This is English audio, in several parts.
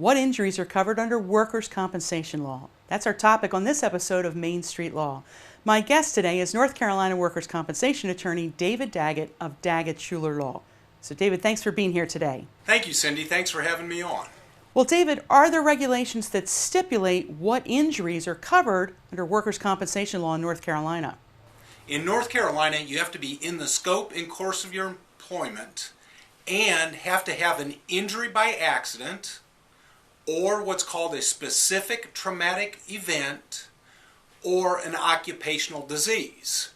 What injuries are covered under workers' compensation law? That's our topic on this episode of Main Street Law. My guest today is North Carolina workers' compensation attorney David Daggett of Daggett Schuler Law. So David, thanks for being here today. Thank you, Cindy. Thanks for having me on. Well, David, are there regulations that stipulate what injuries are covered under workers' compensation law in North Carolina? In North Carolina, you have to be in the scope and course of your employment and have to have an injury by accident or what's called a specific traumatic event or an occupational disease.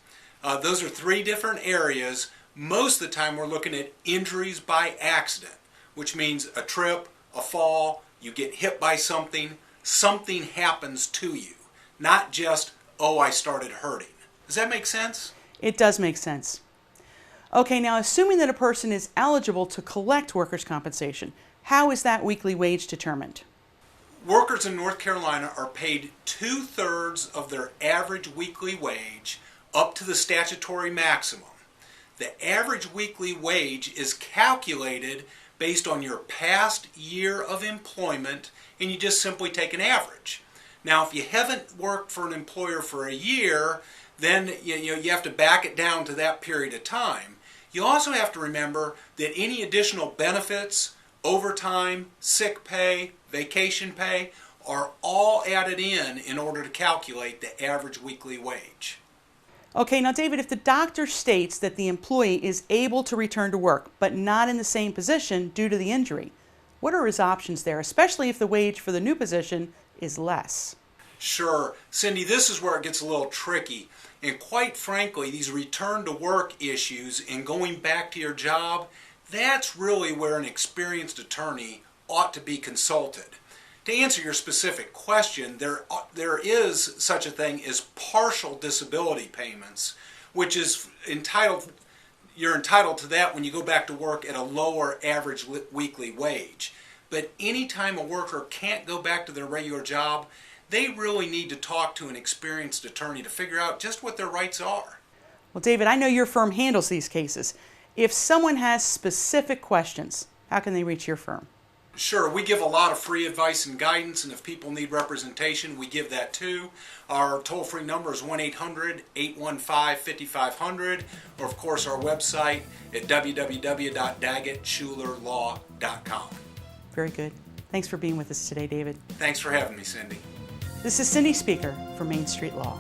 Those are three different areas. Most of the time we're looking at injuries by accident, which means a trip, a fall, you get hit by something, something happens to you. Not just, oh, I started hurting. Does that make sense? It does make sense. Okay, now assuming that a person is eligible to collect workers' compensation, how is that weekly wage determined? Workers in North Carolina are paid 2/3 of their average weekly wage up to the statutory maximum. The average weekly wage is calculated based on your past year of employment, and you just simply take an average. Now, if you haven't worked for an employer for a year, then you have to back it down to that period of time. You also have to remember that any additional benefits, overtime, sick pay, vacation pay, are all added in order to calculate the average weekly wage. Okay, now David, if the doctor states that the employee is able to return to work, but not in the same position due to the injury, what are his options there, especially if the wage for the new position is less? Sure. Cindy, this is where it gets a little tricky. And quite frankly, these return to work issues and going back to your job, that's really where an experienced attorney ought to be consulted. To answer your specific question, there is such a thing as partial disability payments, which is you're entitled to that when you go back to work at a lower average weekly wage. But anytime a worker can't go back to their regular job, they really need to talk to an experienced attorney to figure out just what their rights are. Well, David, I know your firm handles these cases. If someone has specific questions, how can they reach your firm? Sure, we give a lot of free advice and guidance, and if people need representation, we give that too. Our toll-free number is 1-800-815-5500, or of course our website at www.daggettschulerlaw.com. Very good. Thanks for being with us today, David. Thanks for having me, Cindy. This is Cindy Speaker for Main Street Law.